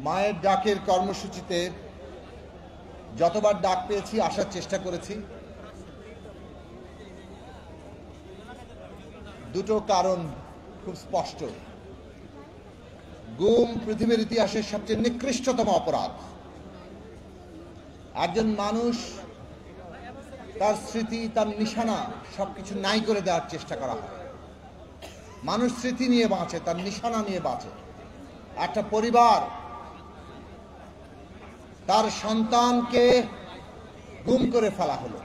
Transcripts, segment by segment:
মায়ের ডাকের কর্মসূচিতে যতবার ডাক পেয়েছি আসার চেষ্টা করেছি। দুটো কারণ খুব স্পষ্ট। গুম পৃথিবীর ইতিহাসের সবচেয়ে নিকৃষ্টতম অপরাধ। একজন মানুষ তার স্মৃতি, তার নিশানা সবকিছু নাই করে দেওয়ার চেষ্টা করা হয়। মানুষ স্মৃতি নিয়ে বাঁচে, তার নিশানা নিয়ে বাঁচে। একটা পরিবার তার সন্তানকে গুম করে ফেলা হলো,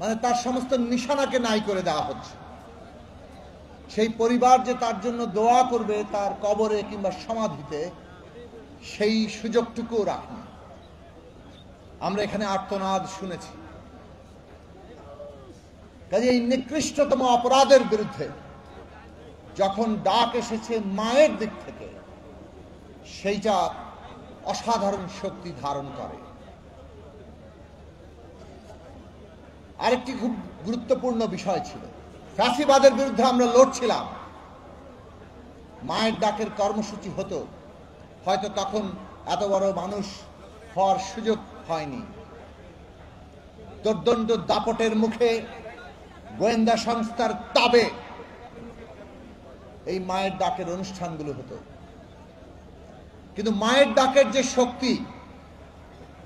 মানে তার সমস্ত নিশানাকে নাই করে দেওয়া হচ্ছে। সেই পরিবার যে তার জন্য দোয়া করবে তার কবরে কিংবা সমাধিতে, সেই সুযোগটুকুও রাখেনি। আমরা এখানে আর্তনাদ শুনেছি। কাজে এই নিকৃষ্টতম অপরাধের বিরুদ্ধে যখন ডাক এসেছে মায়ের দিক থেকে, সেইটা অসাধারণ শক্তি ধারণ করে। আরেকটি খুব গুরুত্বপূর্ণ বিষয় ছিল, ফ্যাসিবাদের বিরুদ্ধে আমরা লড়ছিলাম। মায়ের ডাকের কর্মসূচি হতো, হয়তো তখন এত বড় মানুষ হওয়ার সুযোগ হয়নি। দুর্দণ্ড দাপটের মুখে গোয়েন্দা সংস্থার তাবে এই মায়ের ডাকের অনুষ্ঠানগুলো হতো। কিন্তু মায়ের ডাকের যে শক্তি,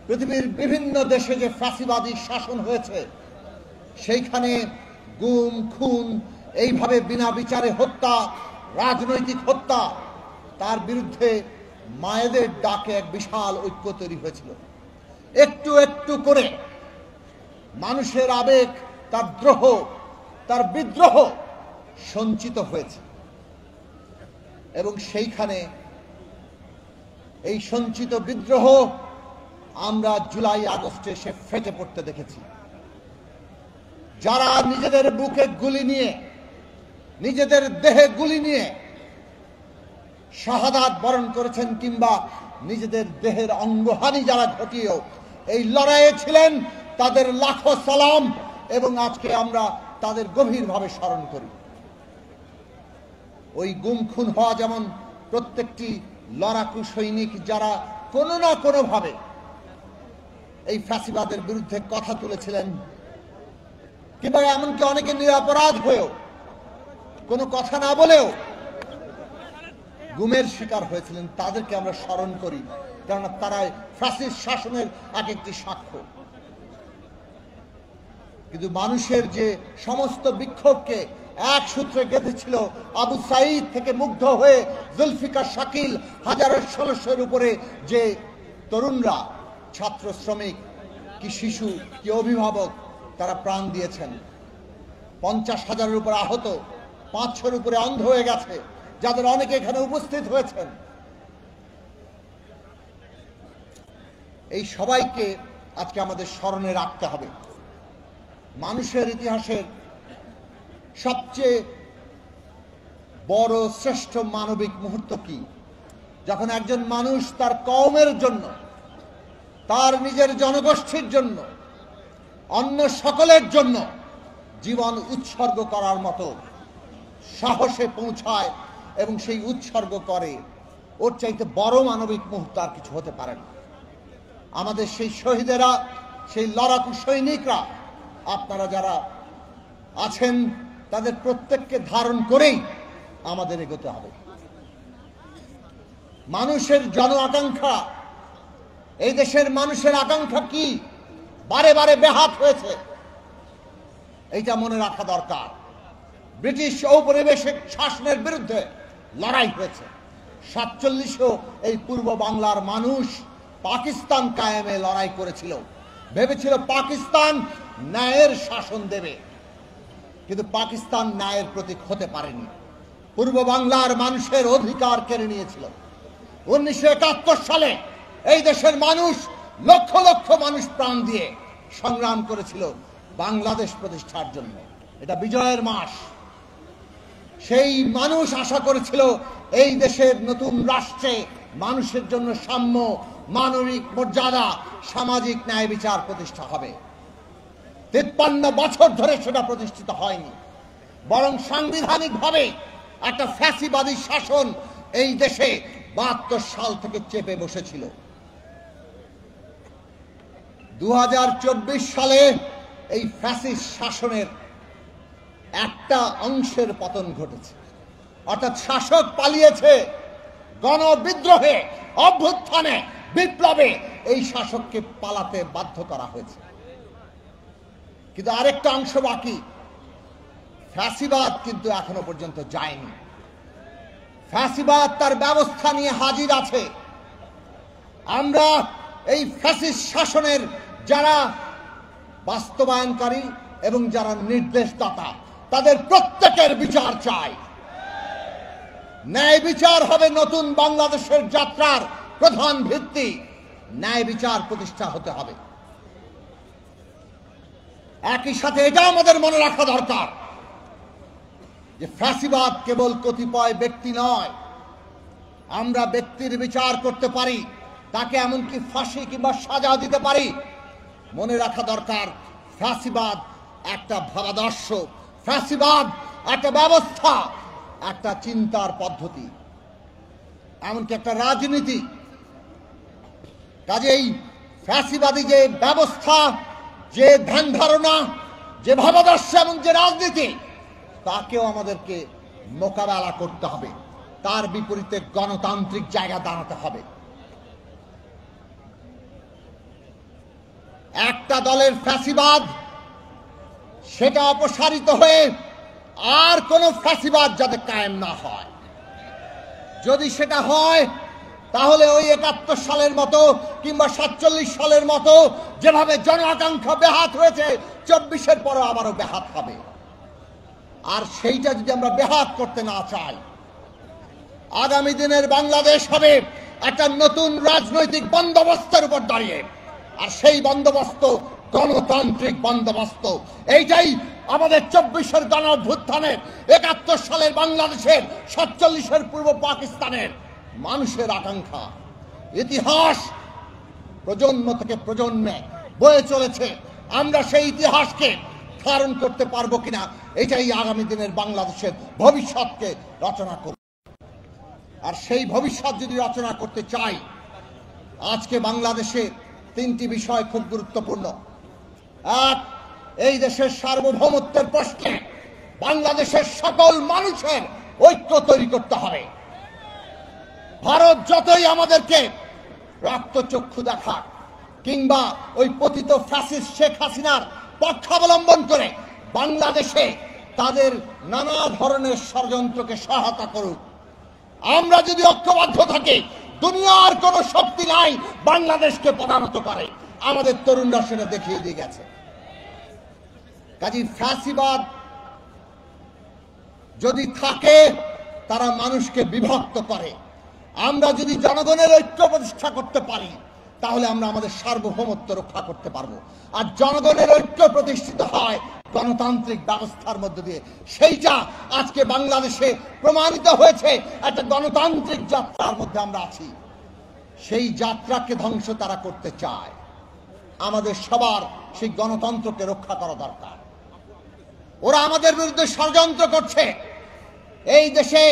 পৃথিবীর বিভিন্ন দেশে যে ফ্যাসিবাদী শাসন হয়েছে, সেইখানে গুম খুন, এইভাবে বিনা বিচারে হত্যা, রাজনৈতিক হত্যা, তার বিরুদ্ধে মায়েদের ডাকে এক বিশাল ঐক্য তৈরি হয়েছিল। একটু একটু করে মানুষের আবেগ, তার দ্রোহ, তার বিদ্রোহ সঞ্চিত হয়েছে এবং সেইখানে এই সঞ্চিত বিদ্রোহ আমরা জুলাই আগস্টে সে ফেটে পড়তে দেখেছি। যারা নিজেদের বুকে গুলি নিয়ে, নিজেদের দেহে গুলি নিয়ে শাহাদাত বরণ করেছেন, কিংবা নিজেদের দেহের অঙ্গহানি যারা ঘটিয়েও এই লড়াইয়ে ছিলেন, তাদের লাখো সালাম এবং আজকে আমরা তাদের গভীরভাবে স্মরণ করি। ওই গুম খুন হওয়া যেমন প্রত্যেকটি লড়াকু সৈনিক যারা কোনো না কোনো ভাবে এই ফ্যাসিবাদের বিরুদ্ধে কথা তুলেছিলেন, কিংবা এমনকি অনেকে নিরপরাধ হয়েও কোনো কথা না বলেও গুমের শিকার হয়েছিলেন, তাদেরকে আমরা স্মরণ করি, কেননা তারাই ফ্যাসিস্ট শাসনের এক একটি সাক্ষ্য। কিন্তু মানুষের যে সমস্ত বিক্ষোভকে এক সূত্রে গেঁথেছিল, আবু সাঈদ থেকে মুগ্ধ হয়ে জুলফিকার শাকিল, হাজারের ১৬০০-এর উপরে যে তরুণরা, ছাত্র, শ্রমিক, কি শিশু, কি অভিভাবক, তারা প্রাণ দিয়েছেন। ৫০,০০০-এর উপরে আহত, ৫০০-এর উপরে অন্ধ হয়ে গেছে, যাদের অনেকে এখানে উপস্থিত হয়েছেন। এই সবাইকে আজকে আমাদের স্মরণে রাখতে হবে। মানুষের ইতিহাসের সবচেয়ে বড় শ্রেষ্ঠ মানবিক মুহূর্ত কি? যখন একজন মানুষ তার কওমের জন্য, তার নিজের জনগোষ্ঠীর জন্য, অন্য সকলের জন্য জীবন উৎসর্গ করার মতো সাহসে পৌঁছায় এবং সেই উৎসর্গ করে। ওর চাইতে বড় মানবিক মুহূর্ত আর কিছু হতে পারে না। আমাদের সেই শহীদেরা, সেই লড়াকু সৈনিকরা, আপনারা যারা আছেন, তাদের প্রত্যেককে ধারণ করেই আমাদের এগোতে হবে। মানুষের জন আকাঙ্ক্ষা, এই দেশের মানুষের আকাঙ্ক্ষা কি? বারে বারে ব্যাহত হয়েছে, এইটা মনে রাখা দরকার। ব্রিটিশ ঔপনিবেশিক শাসনের বিরুদ্ধে লড়াই হয়েছে। ৪৭-এও এই পূর্ব বাংলার মানুষ পাকিস্তান কায়েমে লড়াই করেছিল, ভেবেছিল পাকিস্তান ন্যায়ের শাসন দেবে, কিন্তু পাকিস্তান ন্যায়ের প্রতীক হতে পারেনি। পূর্ব বাংলার মানুষের অধিকার কেড়ে নিয়েছিল। ১৯৭১ সালে এই দেশের মানুষ, লক্ষ লক্ষ মানুষ প্রাণ দিয়ে সংগ্রাম করেছিল বাংলাদেশ প্রতিষ্ঠার জন্য। এটা বিজয়ের মাস। সেই মানুষ আশা করেছিল এই দেশের নতুন রাষ্ট্রে মানুষের জন্য সাম্য, মানবিক মর্যাদা, সামাজিক ন্যায় বিচার প্রতিষ্ঠা হবে। ৫৩ বছর ধরে সেটা প্রতিষ্ঠিত হয়নি, বরং সাংবিধানিকভাবে একটা ফ্যাসিবাদী শাসন এই দেশে 72 সাল থেকে চেপে বসেছিল। 2024 সালে এই ফ্যাসিস্ট শাসনের একটা অংশের পতন ঘটেছে, অর্থাৎ শাসক পালিয়েছে। গণবিদ্রোহে, অভ্যুত্থানে, বিপ্লবে এই শাসককে পালাতে বাধ্য করা হয়েছে। কিন্তু আরেকটা অংশ বাকি, ফ্যাসিবাদ কিন্তু এখনো পর্যন্ত যায়নি। ফ্যাসিবাদ তার ব্যবস্থা নিয়ে হাজির আছে। আমরা এই ফ্যাসিস্ট শাসনের যারা বাস্তবায়নকারী এবং যারা নির্দেশদাতা, তাদের প্রত্যেকের বিচার চাই। ন্যায় বিচার হবে নতুন বাংলাদেশের যাত্রার প্রধান ভিত্তি। ন্যায় বিচার প্রতিষ্ঠা হতে হবে। একই সাথে এটা আমাদের মনে রাখা দরকার যে ফ্যাসিবাদ কেবল কতিপয় ব্যক্তি নয়। আমরা ব্যক্তির বিচার করতে পারি, তাকে এমনকি ফাঁসি কিংবা সাজা দিতে পারি। মনে রাখা দরকার ফ্যাসিবাদ একটা ভাবাদর্শ, ফ্যাসিবাদ একটা ব্যবস্থা, একটা চিন্তার পদ্ধতি, এমনকি একটা রাজনীতি। কাজেই ফ্যাসিবাদী যে ব্যবস্থা, যে ধ্যান ধারণা, যে ভাবাদর্শ এবং যে রাজনীতি, তাকেও আমাদেরকে মোকাবেলা করতে হবে। তার বিপরীতে গণতান্ত্রিক জায়গা দাঁড়াতে হবে। একটা দলের ফ্যাসিবাদ সেটা অপসারিত হয়ে আর কোন ফ্যাসিবাদ যাতে কায়েম না হয়। যদি সেটা হয় তাহলে ওই 71 সালের মতো কিংবা 47 সালের মতো যেভাবে জন আকাঙ্ক্ষা ব্যাহত হয়েছে, 24-এর পরে আবারও ব্যাহত হবে। আর সেইটা যদি আমরা ব্যাহত করতে না চাই, আগামী দিনের বাংলাদেশ হবে একটা নতুন রাজনৈতিক বন্দোবস্তের উপর দাঁড়িয়ে। আর সেই বন্দোবস্ত গণতান্ত্রিক বন্দোবস্ত। এইটাই আমাদের 24-এর গণ অভ্যুত্থানের, 71 সালের বাংলাদেশের, 47-এর পূর্ব পাকিস্তানের মানুষের আকাঙ্ক্ষা। ইতিহাস প্রজন্ম থেকে প্রজন্মে বয়ে চলেছে। আমরা সেই ইতিহাসকে ধারণ করতে পারবো কিনা, এটাই আগামী দিনের বাংলাদেশের ভবিষ্যৎকে রচনা করবে। আর সেই ভবিষ্যৎ যদি রচনা করতে চাই, আজকে বাংলাদেশে 3টি বিষয় খুব গুরুত্বপূর্ণ। এক, এই দেশের সার্বভৌমত্বের প্রশ্নে বাংলাদেশের সকল মানুষের ঐক্য তৈরি করতে হবে। ভারত যতই আমাদেরকে রক্তচক্ষু দেখাক কিংবা ওই পতিত ফ্যাসিস্ট শেখ হাসিনার পক্ষাবলম্বন করে বাংলাদেশে তাদের নানা ধরনের ষড়যন্ত্রকে সহায়তা করুক, আমরা যদি ঐক্যবদ্ধ থাকি, দুনিয়ার কোন শক্তি নাই বাংলাদেশকে পরানত করে। আমাদের তরুণরা সেটা দেখিয়ে দিয়ে গেছে। কাজেই ফ্যাসিবাদ যদি থাকে, তারা মানুষকে বিভক্ত করে। আমরা যদি জনগণের ঐক্য প্রতিষ্ঠা করতে পারি, তাহলে আমরা আমাদের সার্বভৌমত্ব রক্ষা করতে পারবো। আর জনগণের ঐক্য প্রতিষ্ঠিত হয় গণতান্ত্রিক ব্যবস্থার মধ্য দিয়ে। সেইটা আজকে বাংলাদেশে প্রমাণিত হয়েছে। একটা গণতান্ত্রিক যাত্রার মধ্যে আমরা আছি। সেই যাত্রাকে ধ্বংস তারা করতে চায়। আমাদের সবার সেই গণতন্ত্রকে রক্ষা করা দরকার। ওরা আমাদের বিরুদ্ধে ষড়যন্ত্র করছে। এই দেশে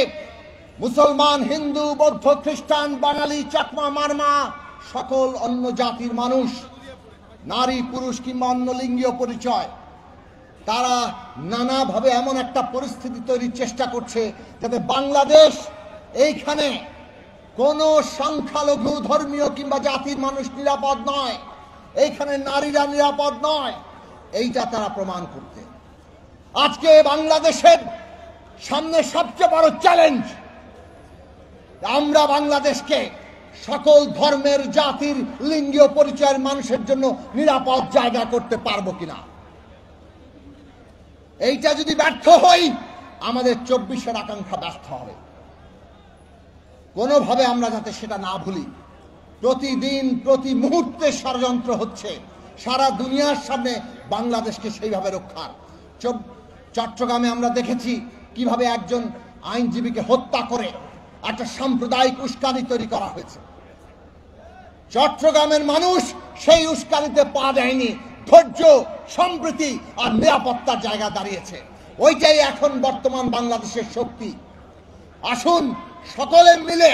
মুসলমান, হিন্দু, বৌদ্ধ, খ্রিস্টান, বাঙালি, চাকমা, মারমা, সকল অন্য জাতির মানুষ, নারী, পুরুষ কিংবা অন্য লিঙ্গীয় পরিচয়, তারা নানাভাবে এমন একটা পরিস্থিতি তৈরির চেষ্টা করছে যাতে বাংলাদেশ, এইখানে কোনো সংখ্যালঘু ধর্মীয় কিংবা জাতির মানুষ নিরাপদ নয়, এইখানে নারীরা নিরাপদ নয়, এইটা তারা প্রমাণ করতে। আজকে বাংলাদেশের সামনে সবচেয়ে বড় চ্যালেঞ্জ, আমরা বাংলাদেশকে সকল ধর্মের, জাতির, লিঙ্গীয় পরিচয়ের মানুষের জন্য নিরাপদ জায়গা করতে পারবো কিনা। এইটা যদি ব্যর্থ হই, আমাদের 24-এর আকাঙ্ক্ষা ব্যর্থ হবে। কোনোভাবে আমরা যাতে সেটা না ভুলি। প্রতিদিন, প্রতি মুহূর্তে ষড়যন্ত্র হচ্ছে সারা দুনিয়ার সামনে বাংলাদেশকে সেইভাবে রক্ষার। চট্টগ্রামে আমরা দেখেছি কিভাবে একজন আইনজীবীকে হত্যা করে একটা সাম্প্রদায়িক উস্কানি তৈরি করা হয়েছে। চট্টগ্রামের মানুষ সেই উস্কানিতে পা দেয়নি, ধৈর্য, সম্প্রীতি আর নিরাপত্তার জায়গা দাঁড়িয়েছে। ওইটাই এখন বর্তমান বাংলাদেশের শক্তি। আসুন সকলে মিলে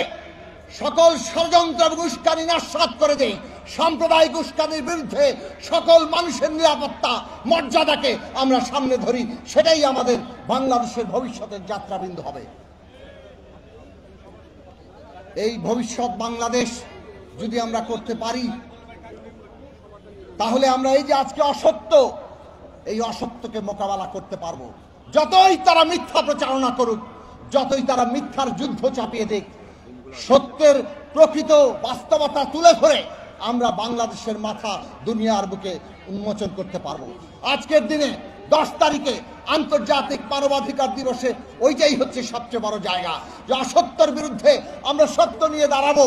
সকল ষড়যন্ত্র এবং উস্কানি নস্যাৎ করে দেই, সাম্প্রদায়িক উস্কানির বিরুদ্ধে সকল মানুষের নিরাপত্তা মর্যাদাকে আমরা সামনে ধরি, সেটাই আমাদের বাংলাদেশের ভবিষ্যতের যাত্রাবিন্দু হবে। এই ভবিষ্যৎ বাংলাদেশ যদি আমরা করতে পারি, তাহলে আমরা এই যে আজকে অসত্য, এই অসত্যকে মোকাবেলা করতে পারবো। যতই তারা মিথ্যা প্রচারণা করুক, যতই তারা মিথ্যার যুদ্ধ চাপিয়ে দিক, সত্যের প্রকৃত বাস্তবতা তুলে ধরে আমরা বাংলাদেশের মাথা দুনিয়ার বুকে উন্মোচন করতে পারবো। আজকের দিনে 10 তারিখে আন্তর্জাতিক মানবাধিকার দিবসে ওইটাই হচ্ছে সবচেয়ে বড় জায়গা, যে অসত্যের বিরুদ্ধে আমরা সত্য নিয়ে দাঁড়াবো।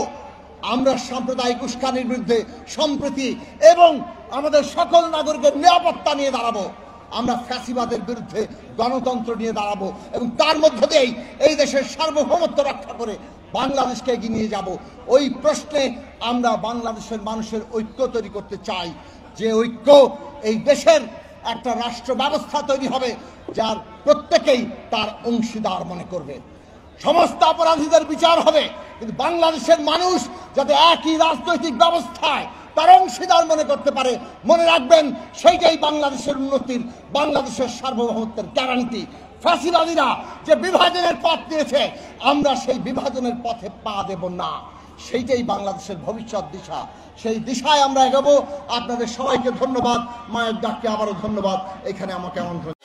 আমরা সাম্প্রদায়িক উস্কানির বিরুদ্ধে সম্প্রীতি এবং আমাদের সকল নাগরিকের নিরাপত্তা নিয়ে দাঁড়াবো। আমরা ফ্যাসিবাদের বিরুদ্ধে গণতন্ত্র নিয়ে দাঁড়াবো এবং তার মধ্য দিয়েই এই দেশের সার্বভৌমত্ব রক্ষা করে বাংলাদেশকে এগিয়ে নিয়ে যাব। ওই প্রশ্নে আমরা বাংলাদেশের মানুষের ঐক্য তৈরি করতে চাই, যে ঐক্য এই দেশের একটা রাষ্ট্র ব্যবস্থা তৈরি হবে যার প্রত্যেকেই তার অংশীদার মনে করবে। সমস্ত অপরাধীদের বিচার হবে, কিন্তু বাংলাদেশের মানুষ যাতে একই রাজনৈতিক ব্যবস্থায় তার অংশীদার মনে করতে পারে, মনে রাখবেন সেইটাই বাংলাদেশের উন্নতির, বাংলাদেশের সার্বভৌমত্বের গ্যারান্টি। ফ্যাসিবাদীরা যে বিভাজনের পথ নিয়েছে, আমরা সেই বিভাজনের পথে পা দেব না। সেইটাই বাংলাদেশের ভবিষ্যৎ দিশা, সেই দিশায় আমরা এগোবো। আপনাদের সবাইকে ধন্যবাদ, মায়ের ডাককে আবারও ধন্যবাদ এখানে আমাকে আমন্ত্রণ।